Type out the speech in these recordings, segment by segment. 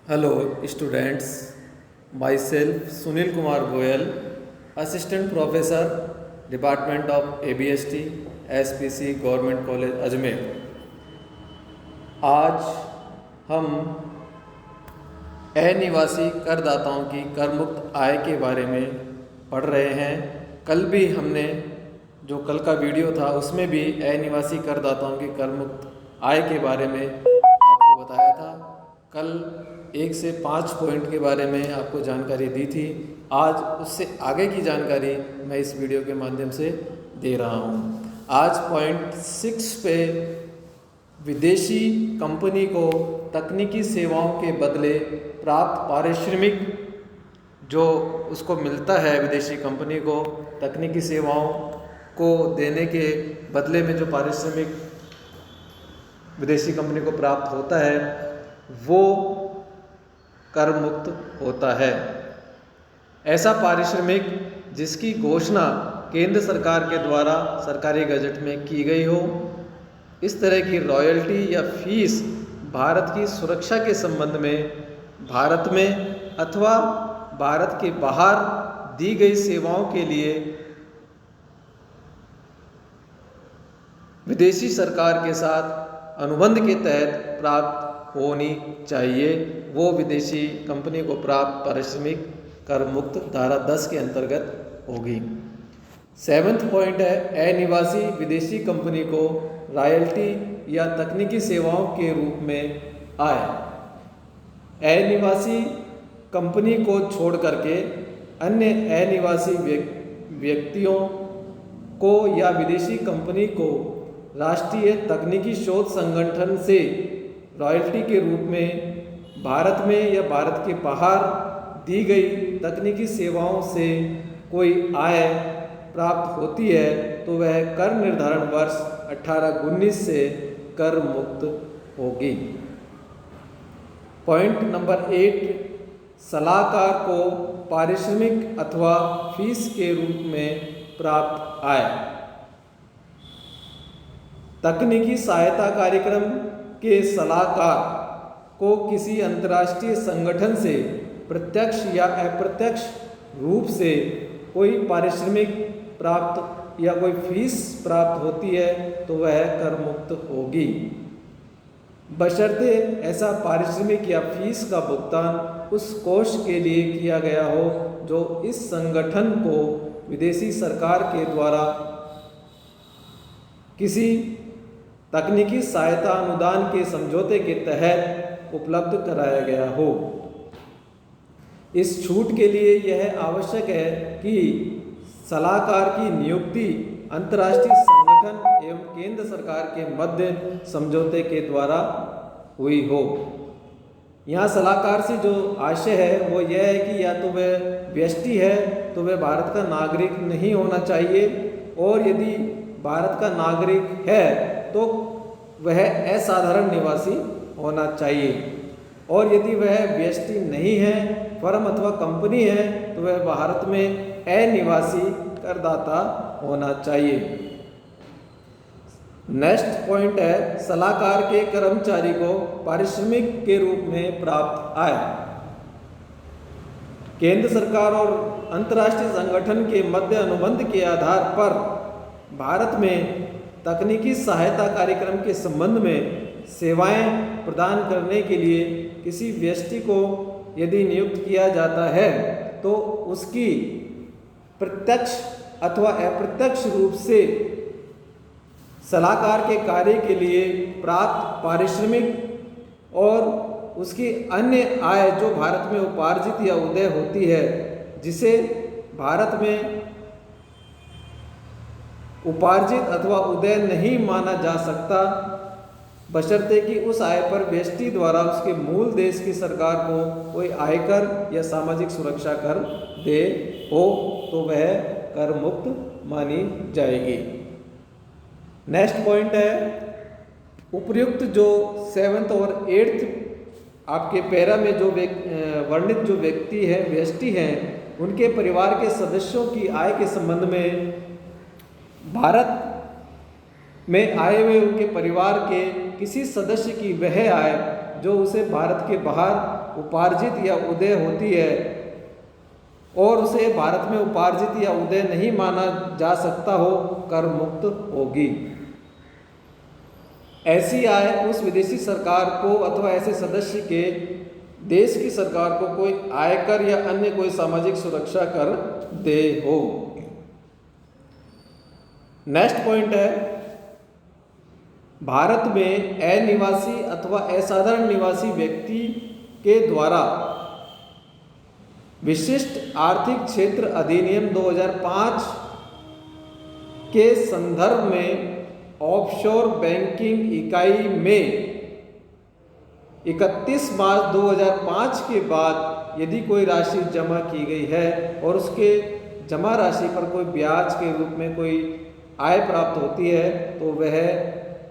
Hello students, myself Sunil Kumar Goyal, Assistant Professor, Department of ABST, SPC Government College Ajmer. आज हम अनिवासी करदाताओं की कर मुक्त आय के बारे में पढ़ रहे हैं। कल भी हमने जो कल का वीडियो था उसमें भी अनिवासी करदाताओं की कर मुक्त आय के बारे में आपको बताया था। कल 1 से 5 पॉइंट के बारे में आपको जानकारी दी थी। आज उससे आगे की जानकारी मैं इस वीडियो के माध्यम से दे रहा हूँ। आज पॉइंट 6 पे विदेशी कंपनी को तकनीकी सेवाओं के बदले प्राप्त पारिश्रमिक जो उसको मिलता है, विदेशी कंपनी को तकनीकी सेवाओं को देने के बदले में जो पारिश्रमिक विदेशी कंपनी को प्राप्त होता है वो कर मुक्त होता है। ऐसा पारिश्रमिक जिसकी घोषणा केंद्र सरकार के द्वारा सरकारी गजट में की गई हो। इस तरह की रॉयल्टी या फीस भारत की सुरक्षा के संबंध में भारत में अथवा भारत के बाहर दी गई सेवाओं के लिए विदेशी सरकार के साथ अनुबंध के तहत प्राप्त होनी चाहिए। वो विदेशी कंपनी को प्राप्त पारिश्रमिक कर मुक्त धारा 10 के अंतर्गत होगी। 7वां पॉइंट है अनिवासी विदेशी कंपनी को रॉयल्टी या तकनीकी सेवाओं के रूप में आय। अनिवासी कंपनी को छोड़ करके अन्य अनिवासी व्यक्तियों को या विदेशी कंपनी को राष्ट्रीय तकनीकी शोध संगठन से रॉयल्टी के रूप में भारत में या भारत के बाहर दी गई तकनीकी सेवाओं से कोई आय प्राप्त होती है तो वह कर निर्धारण वर्ष 18-19 से कर मुक्त होगी। पॉइंट नंबर 8, सलाहकार को पारिश्रमिक अथवा फीस के रूप में प्राप्त आय। तकनीकी सहायता कार्यक्रम के सलाहकार को किसी अंतर्राष्ट्रीय संगठन से प्रत्यक्ष या अप्रत्यक्ष रूप से कोई पारिश्रमिक प्राप्त या कोई फीस प्राप्त होती है तो वह कर मुक्त होगी, बशर्ते ऐसा पारिश्रमिक या फीस का भुगतान उस कोष के लिए किया गया हो जो इस संगठन को विदेशी सरकार के द्वारा किसी तकनीकी सहायता अनुदान के समझौते के तहत उपलब्ध कराया गया हो। इस छूट के लिए यह आवश्यक है कि सलाहकार की नियुक्ति अंतर्राष्ट्रीय संगठन एवं केंद्र सरकार के मध्य समझौते के द्वारा हुई हो। यहाँ सलाहकार से जो आशय है वो यह है कि या तो वह व्यष्टि है तो वह भारत का नागरिक नहीं होना चाहिए, और यदि भारत का नागरिक है तो वह असाधारण निवासी होना चाहिए, और यदि वह व्यष्टि नहीं है, फर्म अथवा कंपनी है, तो वह भारत में अनिवासी करदाता होना चाहिए। नेक्स्ट पॉइंट है सलाहकार के कर्मचारी को पारिश्रमिक के रूप में प्राप्त आय। केंद्र सरकार और अंतर्राष्ट्रीय संगठन के मध्य अनुबंध के आधार पर भारत में तकनीकी सहायता कार्यक्रम के संबंध में सेवाएं प्रदान करने के लिए किसी व्यक्ति को यदि नियुक्त किया जाता है तो उसकी प्रत्यक्ष अथवा अप्रत्यक्ष रूप से सलाहकार के कार्य के लिए प्राप्त पारिश्रमिक और उसकी अन्य आय जो भारत में उपार्जित या उदय होती है, जिसे भारत में उपार्जित अथवा उदय नहीं माना जा सकता, बशर्ते कि उस आय पर व्यक्ति द्वारा उसके मूल देश की सरकार को कोई आयकर या सामाजिक सुरक्षा कर दे हो, तो वह कर मुक्त मानी जाएगी। नेक्स्ट पॉइंट है उपर्युक्त जो 7th और 8th आपके पैरा में जो वर्णित जो व्यक्ति है व्यष्टि हैं, उनके परिवार के सदस्यों की आय के संबंध में भारत में आए हुए उनके परिवार के किसी सदस्य की वह आय जो उसे भारत के बाहर उपार्जित या उदय होती है और उसे भारत में उपार्जित या उदय नहीं माना जा सकता हो, कर मुक्त होगी। ऐसी आय उस विदेशी सरकार को अथवा ऐसे सदस्य के देश की सरकार को कोई आयकर या अन्य कोई सामाजिक सुरक्षा कर दे हो। नेक्स्ट पॉइंट है, भारत में अनिवासी अथवा असाधारण निवासी व्यक्ति के द्वारा विशिष्ट आर्थिक क्षेत्र अधिनियम 2005 के संदर्भ में ऑफशोर बैंकिंग इकाई में 31 मार्च 2005 के बाद यदि कोई राशि जमा की गई है और उसके जमा राशि पर कोई ब्याज के रूप में कोई आय प्राप्त होती है तो वह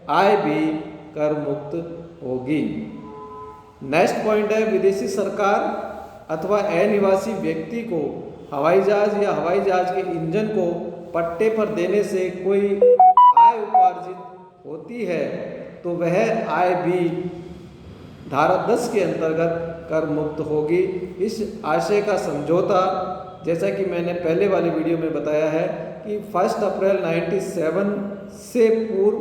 आय भी कर मुक्त होगी। नेक्स्ट पॉइंट है, विदेशी सरकार अथवा अनिवासी व्यक्ति को हवाई जहाज या हवाई जहाज के इंजन को पट्टे पर देने से कोई आय उपार्जित होती है तो वह आय भी धारा 10 के अंतर्गत कर मुक्त होगी। इस आशय का समझौता, जैसा कि मैंने पहले वाले वीडियो में बताया है कि 1 अप्रैल 97 से पूर्व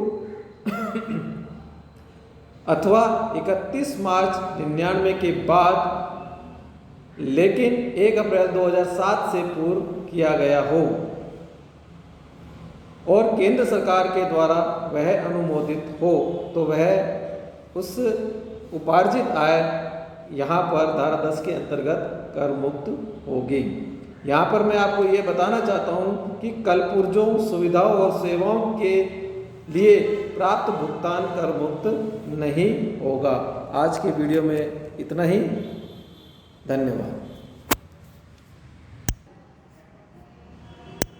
अथवा 31 मार्च 99 के बाद, लेकिन 1 अप्रैल 2007 से पूर्व किया गया हो और केंद्र सरकार के द्वारा वह अनुमोदित हो तो वह उस उपार्जित आय यहाँ पर धारा 10 के अंतर्गत कर मुक्त होगी। यहाँ पर मैं आपको ये बताना चाहता हूँ कि कलपुर्जों, सुविधाओं और सेवाओं के लिए प्राप्त भुगतान कर मुक्त नहीं होगा। आज के वीडियो में इतना ही। धन्यवाद।